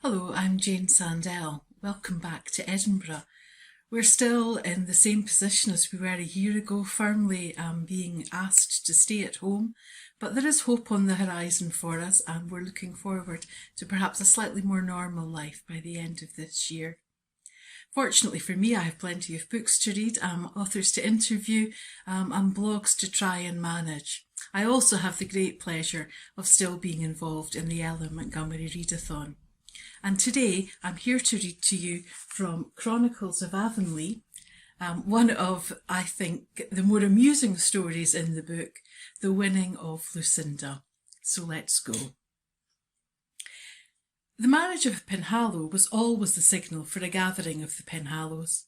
Hello, I'm Jane Sandell. Welcome back to Edinburgh. We're still in the same position as we were a year ago, firmly being asked to stay at home, but there is hope on the horizon for us and we're looking forward to perhaps a slightly more normal life by the end of this year. Fortunately for me, I have plenty of books to read, authors to interview, and blogs to try and manage. I also have the great pleasure of still being involved in the Ella Montgomery Readathon. And today I'm here to read to you from Chronicles of Avonlea, one of, I think, the more amusing stories in the book, The Winning of Lucinda. So let's go. The marriage of Penhallow was always the signal for a gathering of the Penhallows.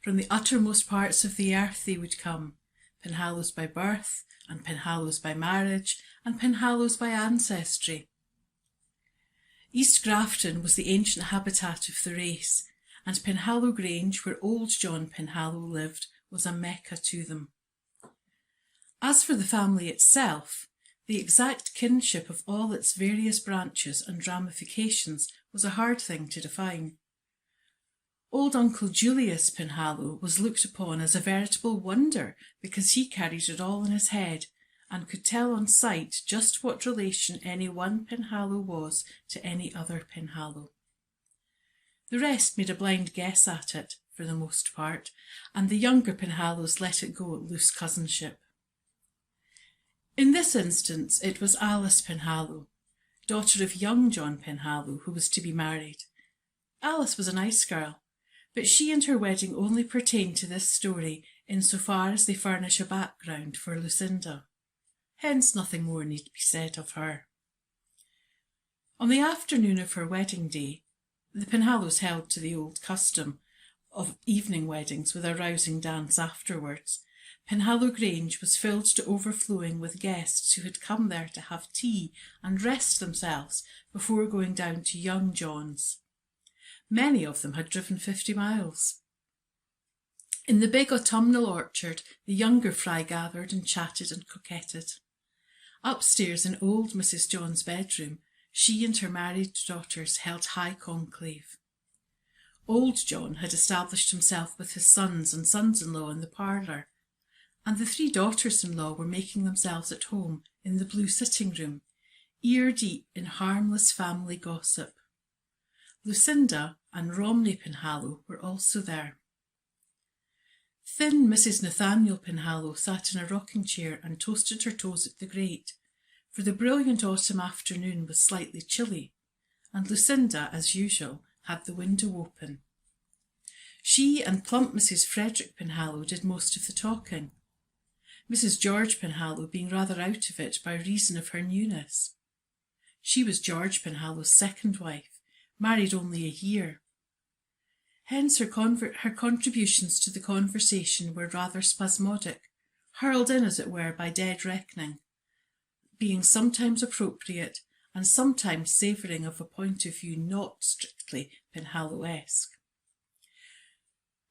From the uttermost parts of the earth they would come, Penhallows by birth, and Penhallows by marriage, and Penhallows by ancestry. East Grafton was the ancient habitat of the race, and Penhallow Grange, where old John Penhallow lived, was a mecca to them. As for the family itself, the exact kinship of all its various branches and ramifications was a hard thing to define. Old Uncle Julius Penhallow was looked upon as a veritable wonder because he carried it all in his head and could tell on sight just what relation any one Penhallow was to any other Penhallow. The rest made a blind guess at it, for the most part, and the younger Penhallows let it go at loose cousinship. In this instance it was Alice Penhallow, daughter of young John Penhallow, who was to be married. Alice was a nice girl, but she and her wedding only pertain to this story insofar as they furnish a background for Lucinda. Hence nothing more need be said of her. On the afternoon of her wedding day, the Penhallows held to the old custom of evening weddings with a rousing dance afterwards. Penhallow Grange was filled to overflowing with guests who had come there to have tea and rest themselves before going down to young John's. Many of them had driven 50 miles. In the big autumnal orchard, the younger fry gathered and chatted and coquetted. Upstairs in old Mrs. John's bedroom, she and her married daughters held high conclave. Old John had established himself with his sons and sons-in-law in the parlour, and the 3 daughters-in-law were making themselves at home in the blue sitting-room, ear-deep in harmless family gossip. Lucinda and Romney Penhallow were also there. Thin Mrs. Nathaniel Penhallow sat in a rocking-chair and toasted her toes at the grate, for the brilliant autumn afternoon was slightly chilly, and Lucinda, as usual, had the window open. She and plump Mrs. Frederick Penhallow did most of the talking, Mrs. George Penhallow being rather out of it by reason of her newness. She was George Penhallow's second wife, married only a year. Hence her contributions to the conversation were rather spasmodic, hurled in, as it were, by dead reckoning, being sometimes appropriate and sometimes savouring of a point of view not strictly Penhallow-esque.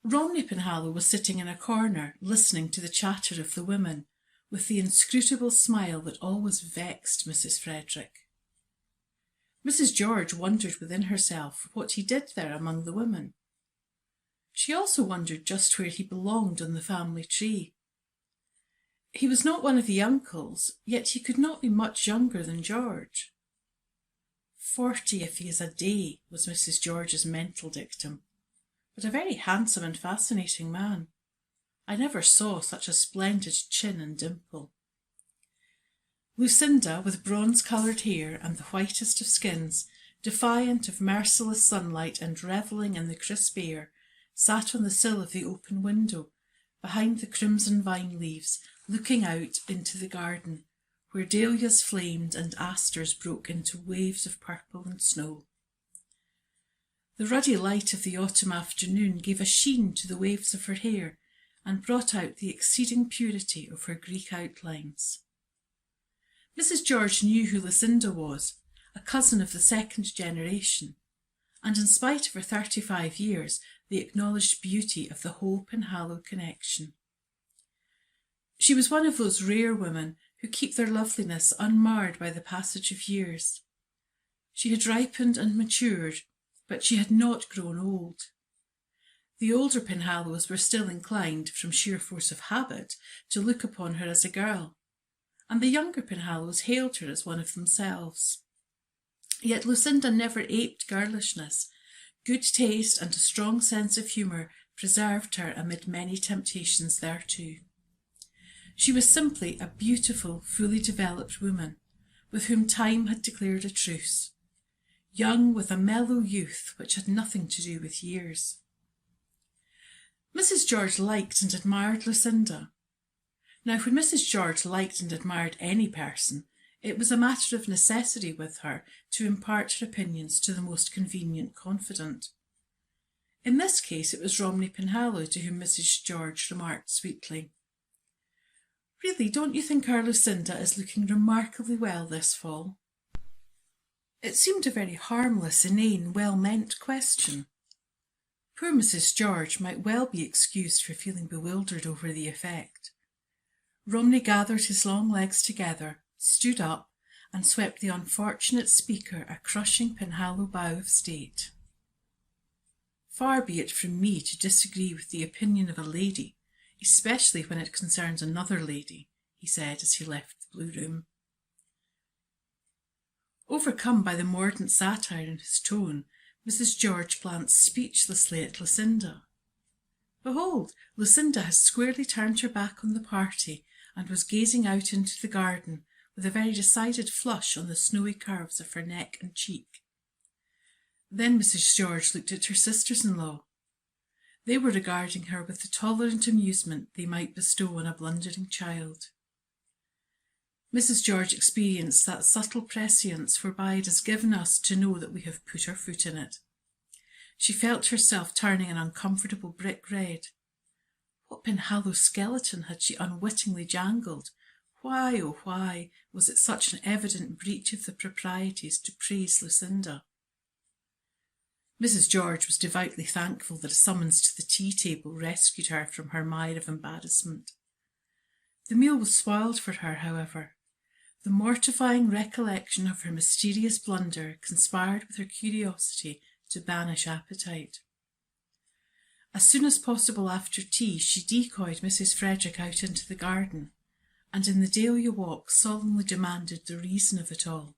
Romney Penhallow was sitting in a corner, listening to the chatter of the women, with the inscrutable smile that always vexed Mrs. Frederick. Mrs. George wondered within herself what he did there among the women. She also wondered just where he belonged on the family tree. He was not one of the uncles, yet he could not be much younger than George. 40 if he is a day, was Mrs. George's mental dictum, but a very handsome and fascinating man. I never saw such a splendid chin and dimple. Lucinda, with bronze-coloured hair and the whitest of skins, defiant of merciless sunlight and revelling in the crisp air, sat on the sill of the open window, behind the crimson vine leaves, looking out into the garden, where dahlias flamed and asters broke into waves of purple and snow. The ruddy light of the autumn afternoon gave a sheen to the waves of her hair and brought out the exceeding purity of her Greek outlines. Mrs. George knew who Lucinda was, a cousin of the second generation, and in spite of her 35 years, the acknowledged beauty of the whole Penhallow connection. She was one of those rare women who keep their loveliness unmarred by the passage of years. She had ripened and matured, but she had not grown old. The older Penhallows were still inclined, from sheer force of habit, to look upon her as a girl, and the younger Penhallows hailed her as one of themselves. Yet Lucinda never aped girlishness. Good taste and a strong sense of humour preserved her amid many temptations thereto. She was simply a beautiful, fully developed woman, with whom time had declared a truce, young with a mellow youth which had nothing to do with years. Mrs. George liked and admired Lucinda. Now, when Mrs. George liked and admired any person, it was a matter of necessity with her to impart her opinions to the most convenient confidant. In this case it was Romney Penhallow to whom Mrs. George remarked sweetly, "Really, don't you think our Lucinda is looking remarkably well this fall?" It seemed a very harmless, inane, well-meant question. Poor Mrs. George might well be excused for feeling bewildered over the effect. Romney gathered his long legs together, stood up, and swept the unfortunate speaker a crushing Penhallow bow of state. "Far be it from me to disagree with the opinion of a lady, especially when it concerns another lady," he said as he left the blue room. Overcome by the mordant satire in his tone, Mrs. George glanced speechlessly at Lucinda. Behold, Lucinda had squarely turned her back on the party and was gazing out into the garden with a very decided flush on the snowy curves of her neck and cheek. Then Mrs. George looked at her sisters-in-law. They were regarding her with the tolerant amusement they might bestow on a blundering child. Mrs. George experienced that subtle prescience whereby it is given us to know that we have put our foot in it. She felt herself turning an uncomfortable brick red. What Penhallow skeleton had she unwittingly jangled? Why, oh why, was it such an evident breach of the proprieties to praise Lucinda? Mrs. George was devoutly thankful that a summons to the tea-table rescued her from her mire of embarrassment. The meal was spoiled for her, however. The mortifying recollection of her mysterious blunder conspired with her curiosity to banish appetite. As soon as possible after tea, she decoyed Mrs. Frederick out into the garden, and in the Dahlia walk solemnly demanded the reason of it all.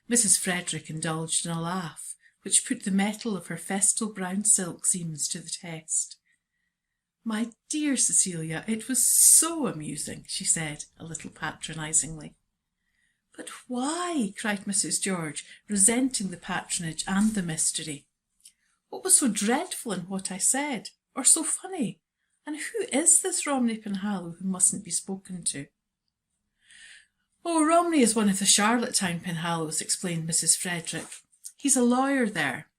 Mrs. Frederick indulged in a laugh, which put the metal of her festal brown silk seams to the test. "My dear Cecilia, it was so amusing," she said, a little patronisingly. "But why?" cried Mrs. George, resenting the patronage and the mystery. "What was so dreadful in what I said, or so funny? And who is this Romney Penhallow who mustn't be spoken to?" "Oh, Romney is one of the Charlottetown Penhallows," explained Mrs. Frederick. "He's a lawyer there.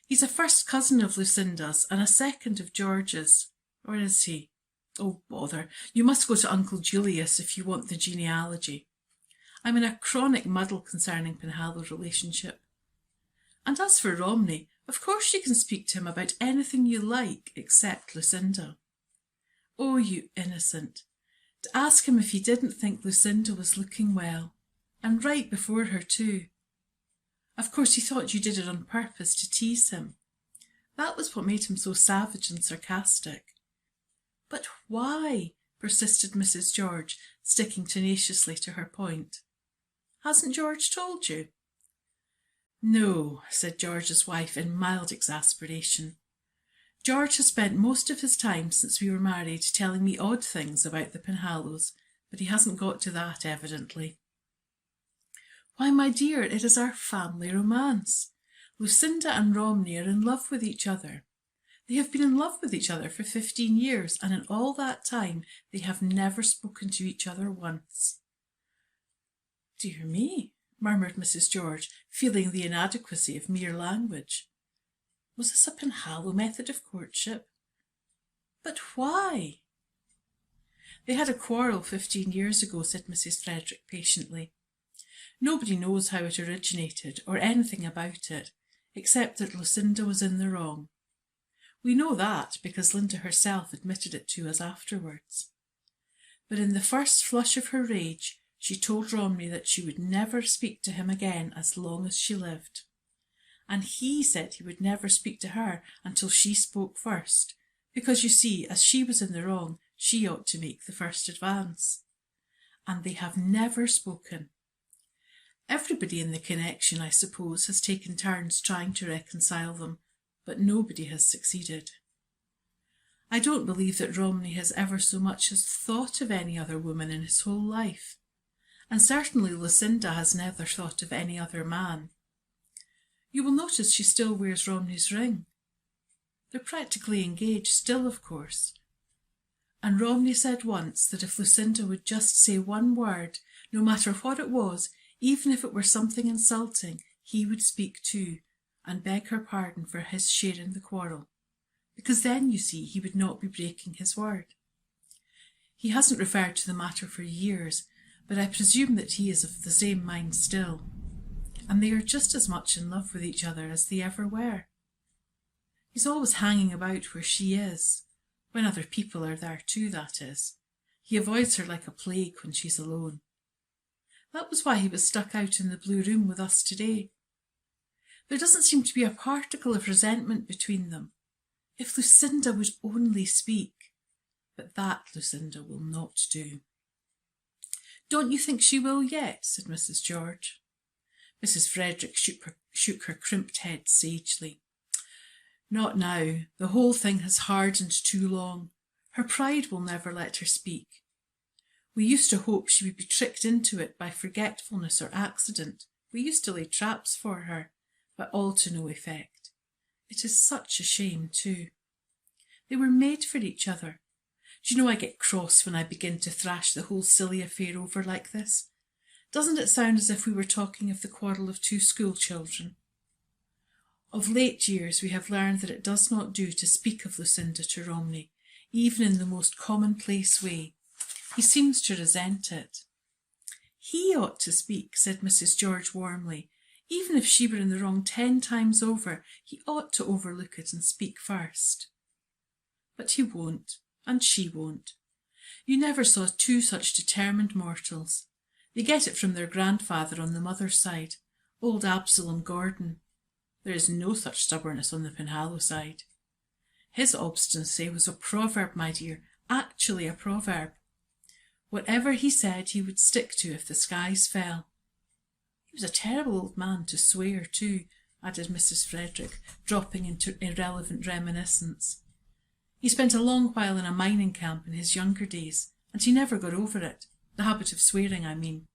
He's a first cousin of Lucinda's and a second of George's. Or is he? Oh, bother. You must go to Uncle Julius if you want the genealogy. I'm in a chronic muddle concerning Penhallow's relationship. And as for Romney, of course you can speak to him about anything you like except Lucinda. Oh, you innocent. To ask him if he didn't think Lucinda was looking well, and right before her too. Of course he thought you did it on purpose to tease him. That was what made him so savage and sarcastic. But why? Persisted Mrs. George, sticking tenaciously to her point. Hasn't George told you? No, said George's wife in mild exasperation. George has spent most of his time since we were married telling me odd things about the Penhallows, but he hasn't got to that, evidently. Why, my dear, it is our family romance. Lucinda and Romney are in love with each other. They have been in love with each other for 15 years, and in all that time they have never spoken to each other once. Dear me, murmured Mrs. George, feeling the inadequacy of mere language. Was this a Penhallow method of courtship? But why? They had a quarrel 15 years ago, said Mrs. Frederick patiently. Nobody knows how it originated or anything about it, except that Lucinda was in the wrong. We know that because Linda herself admitted it to us afterwards. But in the first flush of her rage, she told Romney that she would never speak to him again as long as she lived. and he said he would never speak to her until she spoke first, because you see, as she was in the wrong, she ought to make the first advance. And they have never spoken. Everybody in the connection, I suppose, has taken turns trying to reconcile them, but nobody has succeeded. I don't believe that Romney has ever so much as thought of any other woman in his whole life, and certainly Lucinda has never thought of any other man. You will notice she still wears Romney's ring. They're practically engaged still, of course. And Romney said once that if Lucinda would just say one word, no matter what it was, even if it were something insulting, he would speak too, and beg her pardon for his share in the quarrel, because then, you see, he would not be breaking his word. He hasn't referred to the matter for years, but I presume that he is of the same mind still, and they are just as much in love with each other as they ever were. He's always hanging about where she is, when other people are there too, that is. He avoids her like a plague when she's alone. That was why he was stuck out in the blue room with us today. There doesn't seem to be a particle of resentment between them. If Lucinda would only speak. But that Lucinda will not do. Don't you think she will yet? Said Mrs. George. Mrs. Frederick shook her crimped head sagely. Not now. The whole thing has hardened too long. Her pride will never let her speak. We used to hope she would be tricked into it by forgetfulness or accident. We used to lay traps for her, but all to no effect. It is such a shame, too. They were made for each other. Do you know I get cross when I begin to thrash the whole silly affair over like this? Doesn't it sound as if we were talking of the quarrel of two school children? Of late years we have learned that it does not do to speak of Lucinda to Romney, even in the most commonplace way. He seems to resent it. He ought to speak, said Mrs. George warmly. Even if she were in the wrong 10 times over, he ought to overlook it and speak first. But he won't, and she won't. You never saw two such determined mortals. They get it from their grandfather on the mother's side, old Absalom Gordon. There is no such stubbornness on the Penhallow side. His obstinacy was a proverb, my dear, actually a proverb. Whatever he said he would stick to if the skies fell. He was a terrible old man to swear too, added Mrs. Frederick, dropping into irrelevant reminiscence. He spent a long while in a mining camp in his younger days, and he never got over it, the habit of swearing, I mean.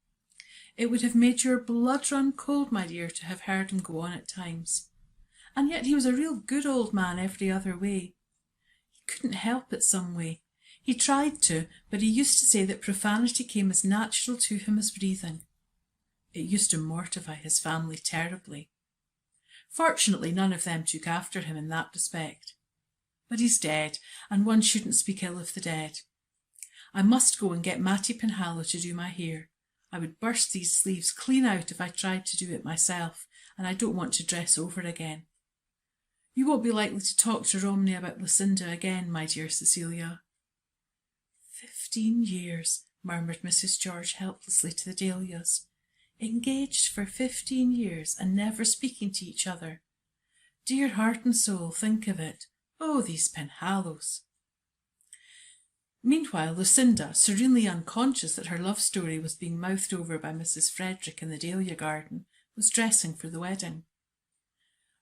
It would have made your blood run cold, my dear, to have heard him go on at times. And yet he was a real good old man every other way. He couldn't help it some way. He tried to, but he used to say that profanity came as natural to him as breathing. It used to mortify his family terribly. Fortunately, none of them took after him in that respect. But he's dead, and one shouldn't speak ill of the dead. I must go and get Mattie Penhallow to do my hair. I would burst these sleeves clean out if I tried to do it myself, and I don't want to dress over again. You won't be likely to talk to Romney about Lucinda again, my dear Cecilia. 15 years, murmured Mrs. George helplessly to the dahlias. Engaged for 15 years and never speaking to each other. Dear heart and soul, think of it. Oh, these Penhallows. Meanwhile, Lucinda, serenely unconscious that her love story was being mouthed over by Mrs. Frederick in the dahlia garden, was dressing for the wedding.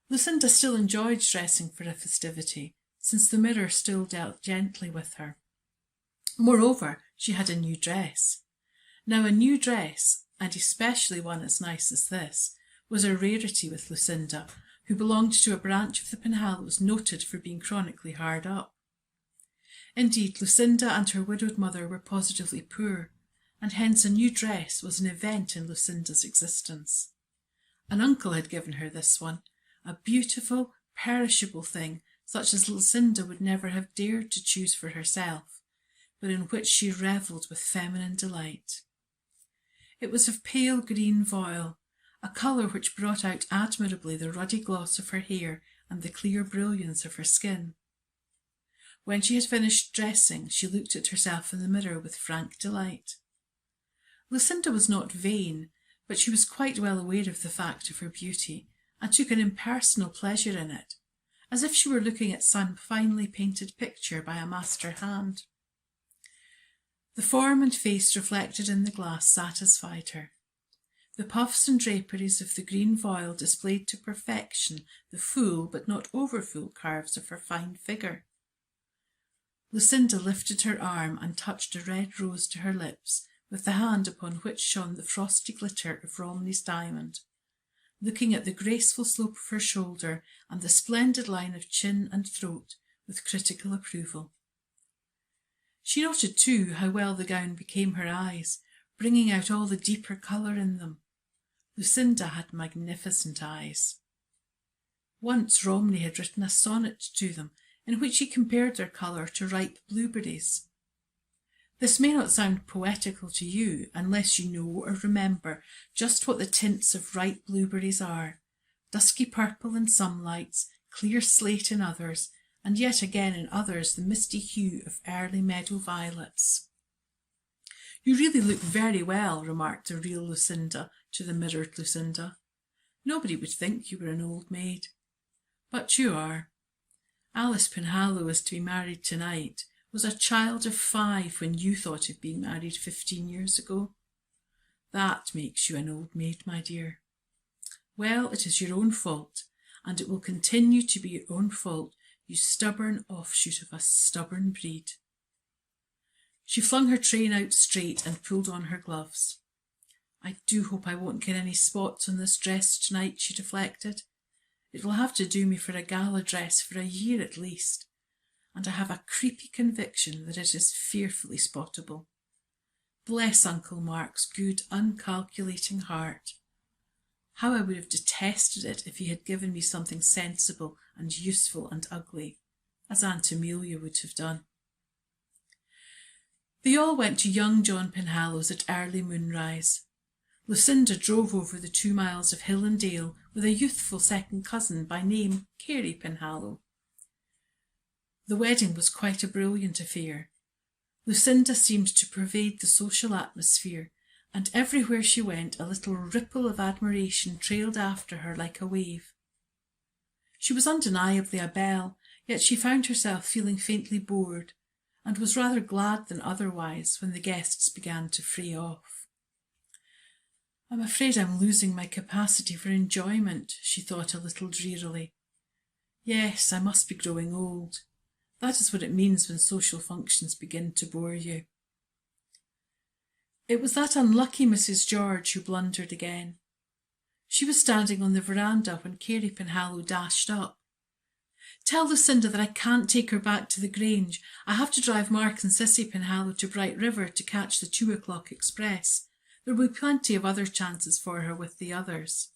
Lucinda still enjoyed dressing for a festivity, since the mirror still dealt gently with her. Moreover, she had a new dress. Now, a new dress, and especially one as nice as this, was a rarity with Lucinda, who belonged to a branch of the Penhallows noted for being chronically hard up. Indeed, Lucinda and her widowed mother were positively poor, and hence a new dress was an event in Lucinda's existence. An uncle had given her this one, a beautiful, perishable thing, such as Lucinda would never have dared to choose for herself, but in which she revelled with feminine delight. It was of pale green voile, a colour which brought out admirably the ruddy gloss of her hair and the clear brilliance of her skin. When she had finished dressing, she looked at herself in the mirror with frank delight. Lucinda was not vain, but she was quite well aware of the fact of her beauty, and took an impersonal pleasure in it, as if she were looking at some finely painted picture by a master hand. The form and face reflected in the glass satisfied her. The puffs and draperies of the green voile displayed to perfection the full but not over-full curves of her fine figure. Lucinda lifted her arm and touched a red rose to her lips with the hand upon which shone the frosty glitter of Romney's diamond, looking at the graceful slope of her shoulder and the splendid line of chin and throat with critical approval. She noted too how well the gown became her eyes, bringing out all the deeper colour in them. Lucinda had magnificent eyes. Once Romney had written a sonnet to them in which he compared their colour to ripe blueberries. This may not sound poetical to you unless you know or remember just what the tints of ripe blueberries are: dusky purple in some lights, clear slate in others, and yet again in others the misty hue of early meadow violets. "You really look very well," remarked the real Lucinda to the mirrored Lucinda. "Nobody would think you were an old maid. But you are. Alice Penhallow is to be married tonight, was a child of 5 when you thought of being married 15 years ago. That makes you an old maid, my dear. Well, it is your own fault, and it will continue to be your own fault, you stubborn offshoot of a stubborn breed." She flung her train out straight and pulled on her gloves. "I do hope I won't get any spots on this dress tonight," she reflected. "It will have to do me for a gala dress for a year at least, and I have a creepy conviction that it is fearfully spottable. Bless Uncle Mark's good, uncalculating heart. How I would have detested it if he had given me something sensible and useful and ugly, as Aunt Amelia would have done." They all went to young John Penhallow's at early moonrise. Lucinda drove over the 2 miles of hill and dale with a youthful second cousin by name Carey Penhallow. The wedding was quite a brilliant affair. Lucinda seemed to pervade the social atmosphere, and everywhere she went a little ripple of admiration trailed after her like a wave. She was undeniably a belle, yet she found herself feeling faintly bored, and was rather glad than otherwise when the guests began to fray off. "I'm afraid I'm losing my capacity for enjoyment," she thought a little drearily. "Yes, I must be growing old. That is what it means when social functions begin to bore you." It was that unlucky Mrs. George who blundered again. She was standing on the veranda when Carey Penhallow dashed up. "Tell Lucinda that I can't take her back to the Grange. I have to drive Mark and Cissy Penhallow to Bright River to catch the 2 o'clock express. There will be plenty of other chances for her with the others."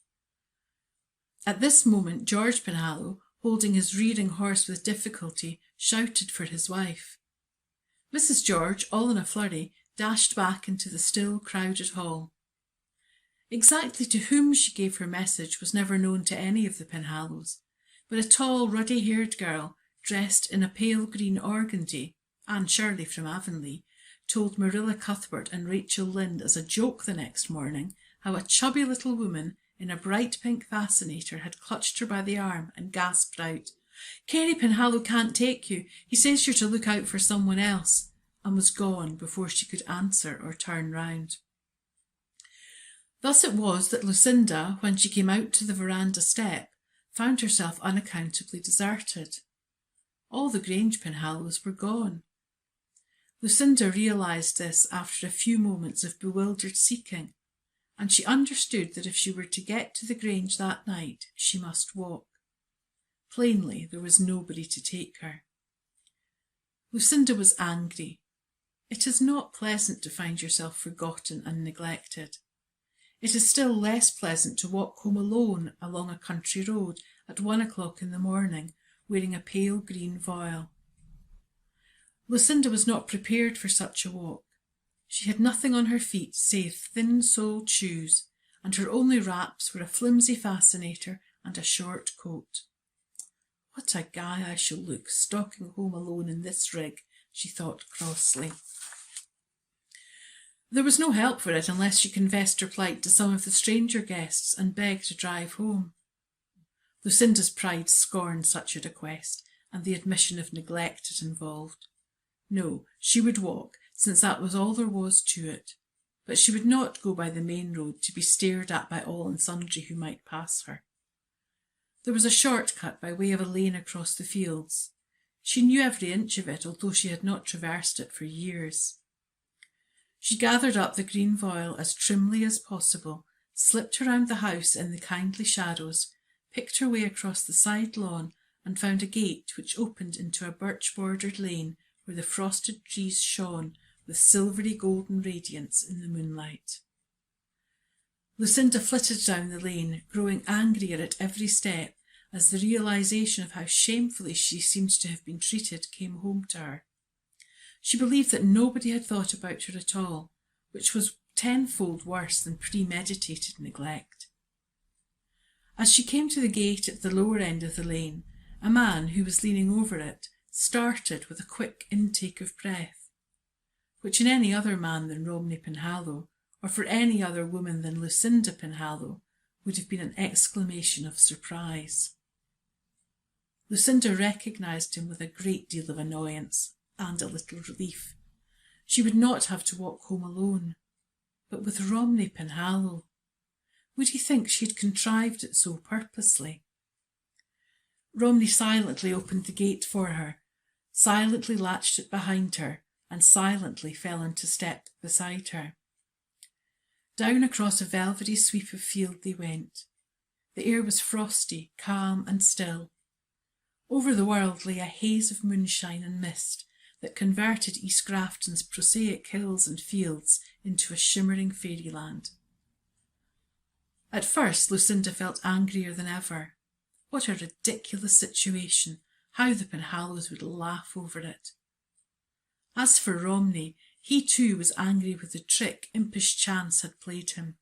At this moment George Penhallow, holding his rearing horse with difficulty, shouted for his wife. Mrs. George, all in a flurry, dashed back into the still crowded hall. Exactly to whom she gave her message was never known to any of the Penhallows, but a tall, ruddy-haired girl, dressed in a pale green organdy, Anne Shirley from Avonlea, told Marilla Cuthbert and Rachel Lynde as a joke the next morning how a chubby little woman in a bright pink fascinator had clutched her by the arm and gasped out, "Carey Penhallow can't take you. He says you're to look out for someone else," and was gone before she could answer or turn round. Thus it was that Lucinda, when she came out to the veranda step, found herself unaccountably deserted. All the Grange Penhallows were gone. Lucinda realised this after a few moments of bewildered seeking, and she understood that if she were to get to the Grange that night, she must walk. Plainly, there was nobody to take her. Lucinda was angry. It is not pleasant to find yourself forgotten and neglected. It is still less pleasant to walk home alone along a country road at 1 o'clock in the morning, wearing a pale green voile. Lucinda was not prepared for such a walk. She had nothing on her feet save thin-soled shoes, and her only wraps were a flimsy fascinator and a short coat. "What a guy I shall look, stalking home alone in this rig," she thought crossly. There was no help for it unless she confessed her plight to some of the stranger guests and begged to drive home. Lucinda's pride scorned such a request, and the admission of neglect it involved. No, she would walk, since that was all there was to it. But she would not go by the main road to be stared at by all and sundry who might pass her. There was a short-cut by way of a lane across the fields. She knew every inch of it, although she had not traversed it for years. She gathered up the green voile as trimly as possible, slipped around the house in the kindly shadows, picked her way across the side lawn, and found a gate which opened into a birch-bordered lane where the frosted trees shone with silvery golden radiance in the moonlight. Lucinda flitted down the lane, growing angrier at every step as the realization of how shamefully she seemed to have been treated came home to her. She believed that nobody had thought about her at all, which was tenfold worse than premeditated neglect. As she came to the gate at the lower end of the lane, a man who was leaning over it started with a quick intake of breath, which in any other man than Romney Penhallow, or for any other woman than Lucinda Penhallow, would have been an exclamation of surprise. Lucinda recognised him with a great deal of annoyance and a little relief. She would not have to walk home alone, but with Romney Penhallow. Would he think she had contrived it so purposely? Romney silently opened the gate for her, silently latched it behind her, and silently fell into step beside her. Down across a velvety sweep of field they went. The air was frosty, calm and still. Over the world lay a haze of moonshine and mist that converted East Grafton's prosaic hills and fields into a shimmering fairyland. At first Lucinda felt angrier than ever. What a ridiculous situation! How the Penhallows would laugh over it. As for Romney, he too was angry with the trick impish chance had played him.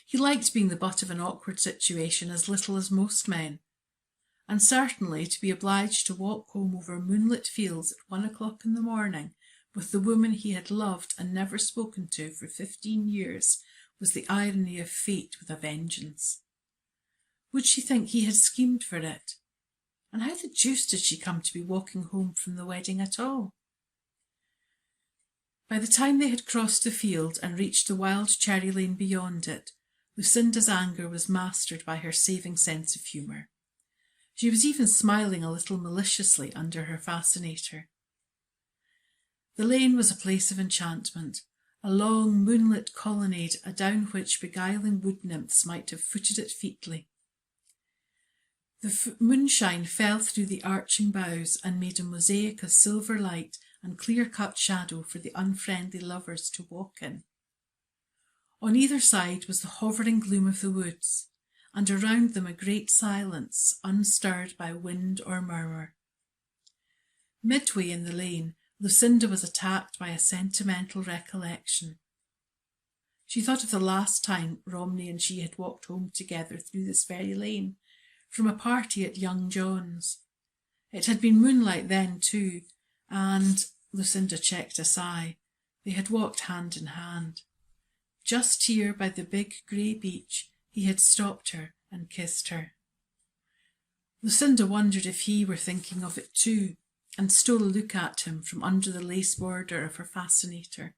He liked being the butt of an awkward situation as little as most men, and certainly to be obliged to walk home over moonlit fields at 1 o'clock in the morning with the woman he had loved and never spoken to for 15 years was the irony of fate with a vengeance. Would she think he had schemed for it? And how the deuce did she come to be walking home from the wedding at all? By the time they had crossed the field and reached the wild cherry lane beyond it, Lucinda's anger was mastered by her saving sense of humour. She was even smiling a little maliciously under her fascinator. The lane was a place of enchantment, a long moonlit colonnade adown which beguiling wood nymphs might have footed it featly. The moonshine fell through the arching boughs and made a mosaic of silver light and clear-cut shadow for the unfriendly lovers to walk in. On either side was the hovering gloom of the woods, and around them a great silence, unstirred by wind or murmur. Midway in the lane, Lucinda was attacked by a sentimental recollection. She thought of the last time Romney and she had walked home together through this very lane, from a party at young John's. It had been moonlight then too, and, Lucinda checked a sigh, they had walked hand in hand. Just here by the big grey beach he had stopped her and kissed her. Lucinda wondered if he were thinking of it too, and stole a look at him from under the lace border of her fascinator.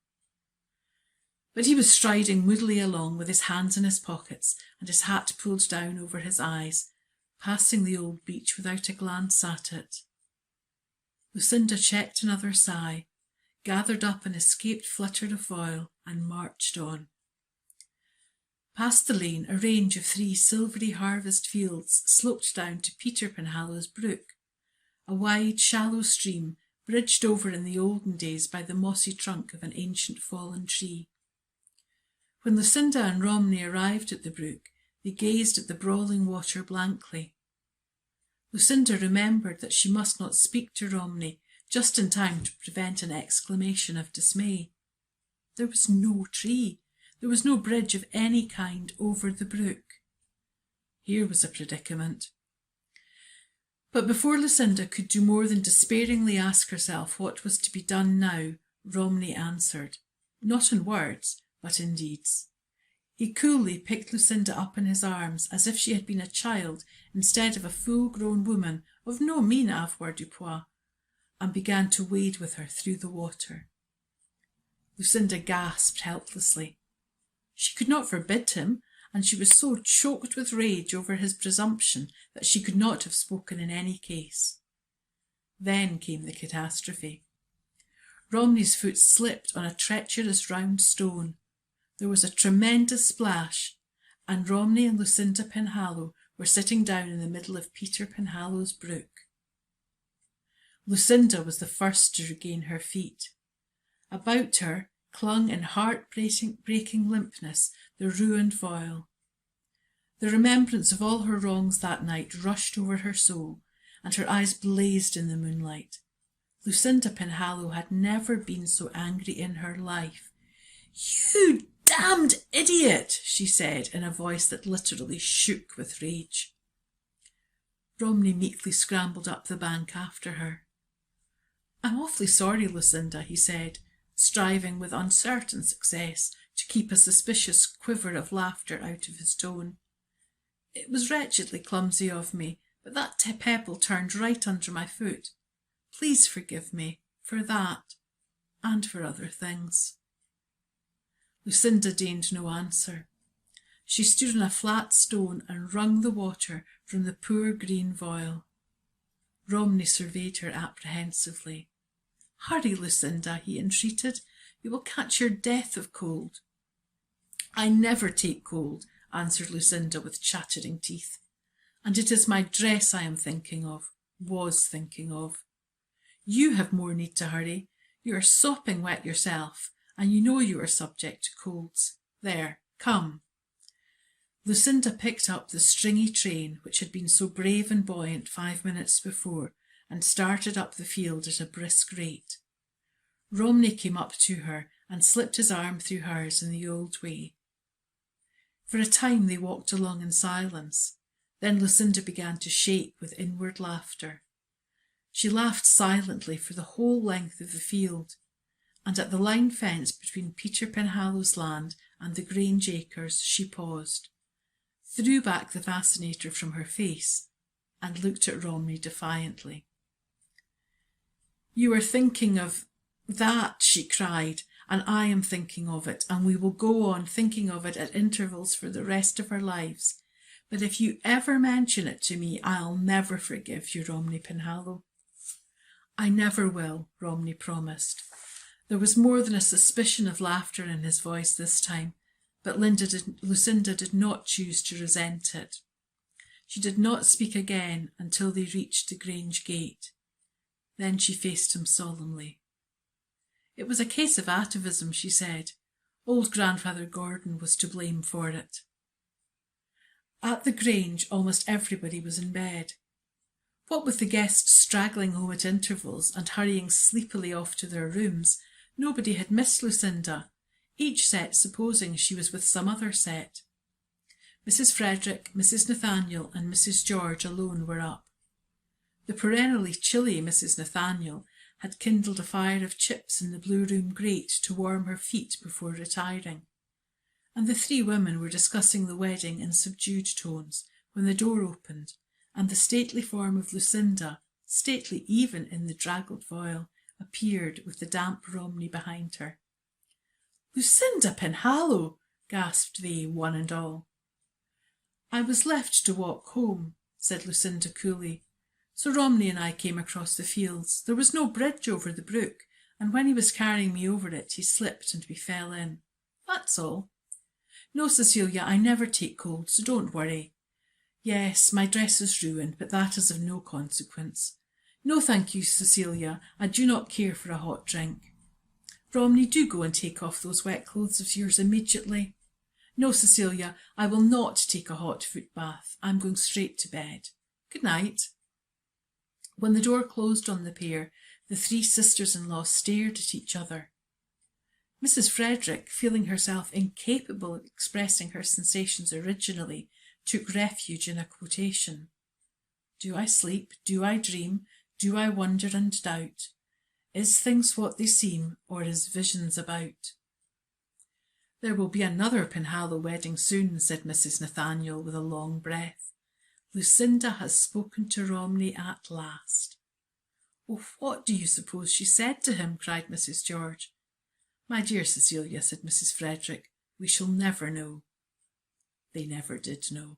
But he was striding moodily along with his hands in his pockets and his hat pulled down over his eyes, passing the old beach without a glance at it. Lucinda checked another sigh, gathered up an escaped flutter of oil, and marched on. Past the lane, a range of 3 silvery harvest fields sloped down to Peter Penhallow's brook, a wide, shallow stream bridged over in the olden days by the mossy trunk of an ancient fallen tree. When Lucinda and Romney arrived at the brook, they gazed at the brawling water blankly. Lucinda remembered that she must not speak to Romney just in time to prevent an exclamation of dismay. There was no tree. There was no bridge of any kind over the brook. Here was a predicament. But before Lucinda could do more than despairingly ask herself what was to be done now, Romney answered, not in words, but in deeds. He coolly picked Lucinda up in his arms as if she had been a child instead of a full-grown woman of no mean avoirdupois, and began to wade with her through the water. Lucinda gasped helplessly. She could not forbid him, and she was so choked with rage over his presumption that she could not have spoken in any case. Then came the catastrophe. Romney's foot slipped on a treacherous round stone. There was a tremendous splash, and Romney and Lucinda Penhallow were sitting down in the middle of Peter Penhallow's brook. Lucinda was the first to regain her feet. About her clung in heart-breaking limpness the ruined voile. The remembrance of all her wrongs that night rushed over her soul, and her eyes blazed in the moonlight. Lucinda Penhallow had never been so angry in her life. "You damned idiot!" she said in a voice that literally shook with rage. Romney meekly scrambled up the bank after her. "I'm awfully sorry, Lucinda," he said, striving with uncertain success to keep a suspicious quiver of laughter out of his tone. "It was wretchedly clumsy of me, but that pebble turned right under my foot. Please forgive me for that and for other things." Lucinda deigned no answer. She stood on a flat stone and wrung the water from the poor green voile. Romney surveyed her apprehensively. "Hurry, Lucinda," he entreated. "You will catch your death of cold." "I never take cold," answered Lucinda with chattering teeth. "And it is my dress I am was thinking of. You have more need to hurry. You are sopping wet yourself, and you know you are subject to colds. There, come." Lucinda picked up the stringy train which had been so brave and buoyant 5 minutes before, and started up the field at a brisk rate. Romney came up to her and slipped his arm through hers in the old way. For a time they walked along in silence. Then Lucinda began to shake with inward laughter. She laughed silently for the whole length of the field, and at the line fence between Peter Penhallow's land and the Grange acres she paused, threw back the fascinator from her face, and looked at Romney defiantly. "You are thinking of that," she cried, "and I am thinking of it, and we will go on thinking of it at intervals for the rest of our lives. But if you ever mention it to me, I'll never forgive you, Romney Penhallow." "I never will," Romney promised. There was more than a suspicion of laughter in his voice this time, but Lucinda did not choose to resent it. She did not speak again until they reached the Grange gate. Then she faced him solemnly. "It was a case of atavism," she said. "Old Grandfather Gordon was to blame for it." At the Grange almost everybody was in bed. What with the guests straggling home at intervals and hurrying sleepily off to their rooms, nobody had missed Lucinda, each set supposing she was with some other set. Mrs. Frederick, Mrs. Nathaniel, and Mrs. George alone were up. The perennially chilly Mrs. Nathaniel had kindled a fire of chips in the blue room grate to warm her feet before retiring, and the three women were discussing the wedding in subdued tones when the door opened, and the stately form of Lucinda, stately even in the draggled voile, appeared with the damp Romney behind her. "Lucinda Penhallow!" gasped they, one and all. "I was left to walk home," said Lucinda coolly. "So Romney and I came across the fields. There was no bridge over the brook, and when he was carrying me over it, he slipped and we fell in. That's all. No, Cecilia, I never take cold, so don't worry. Yes, my dress is ruined, but that is of no consequence. No, thank you, Cecilia, I do not care for a hot drink. Romney, do go and take off those wet clothes of yours immediately. No, Cecilia, I will not take a hot foot bath. I'm going straight to bed. Good night." When the door closed on the pair, the three sisters-in-law stared at each other. Mrs. Frederick, feeling herself incapable of expressing her sensations originally, took refuge in a quotation. "Do I sleep? Do I dream? Do I wonder and doubt? Is things what they seem, or is visions about?" There will be another Penhallow wedding soon, said Mrs. Nathaniel with a long breath. Lucinda has spoken to Romney at last. Oh, what do you suppose she said to him? Cried Mrs. George. My dear Cecilia, said Mrs. Frederick, we shall never know. They never did know.